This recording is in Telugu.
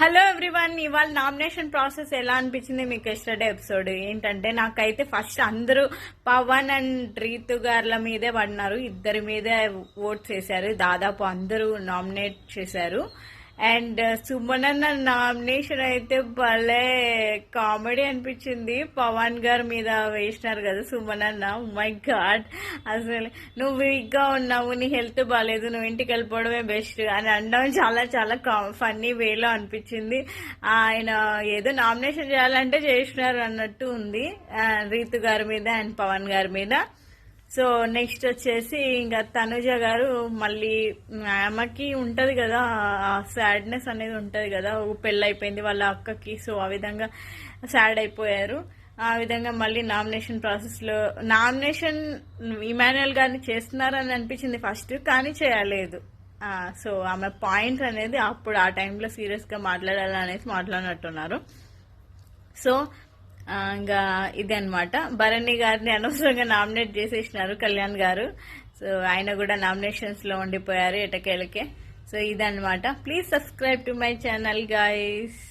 హలో ఎవ్రీవన్, ఇవాళ నామినేషన్ ప్రాసెస్ ఎలా అనిపించింది మీకు ఎస్టర్డే ఎపిసోడ్ ఏంటంటే, నాకైతే ఫస్ట్ అందరూ పవన్ అండ్ రీతు గార్ల మీదే పడినారు. ఇద్దరి మీదే ఓట్స్ వేశారు. దాదాపు అందరూ నామినేట్ చేశారు. అండ్ సుమనన్న నామినేషన్ అయితే భలే కామెడీ అనిపించింది. పవన్ గారి మీద వేసినారు కదా సుమనన్న. మై గాడ్, అసలు నువ్వు వీక్ గా ఉన్నావు, నీ హెల్త్ బాగాలేదు, నువ్వు ఇంటికి వెళ్ళిపోవడమే బెస్ట్ అని అనడం చాలా చాలా ఫన్నీ వేలో అనిపించింది. ఆయన ఏదో నామినేషన్ చేయాలంటే చేసినారు అన్నట్టు ఉంది రీతు గారి మీద అండ్ పవన్ గారి మీద. సో నెక్స్ట్ వచ్చేసి ఇంకా తనుజ గారు మళ్ళీ ఆమెకి ఉంటది కదా, సాడ్నెస్ అనేది ఉంటది కదా, పెళ్ళి అయిపోయింది వాళ్ళ అక్కకి. సో ఆ విధంగా సాడ్ అయిపోయారు. ఆ విధంగా మళ్ళీ నామినేషన్ ప్రాసెస్ లో నామినేషన్ ఇమాన్యుయల్ గారిని చేస్తున్నారని అనిపించింది ఫస్ట్, కానీ చేయలేదు. సో ఆమె పాయింట్ అనేది అప్పుడు ఆ టైంలో సీరియస్ గా మాట్లాడాలనేసి మాట్లాడినట్టున్నారు. సో ఇంకా ఇదే అనమాట. భరణి గారిని అనవసరంగా నామినేట్ చేసేసినారు కళ్యాణ్ గారు. సో ఆయన కూడా నామినేషన్స్ లో ఉండిపోయారు ఎటకేలకే. సో ఇదన్నమాట. Please subscribe to my channel guys.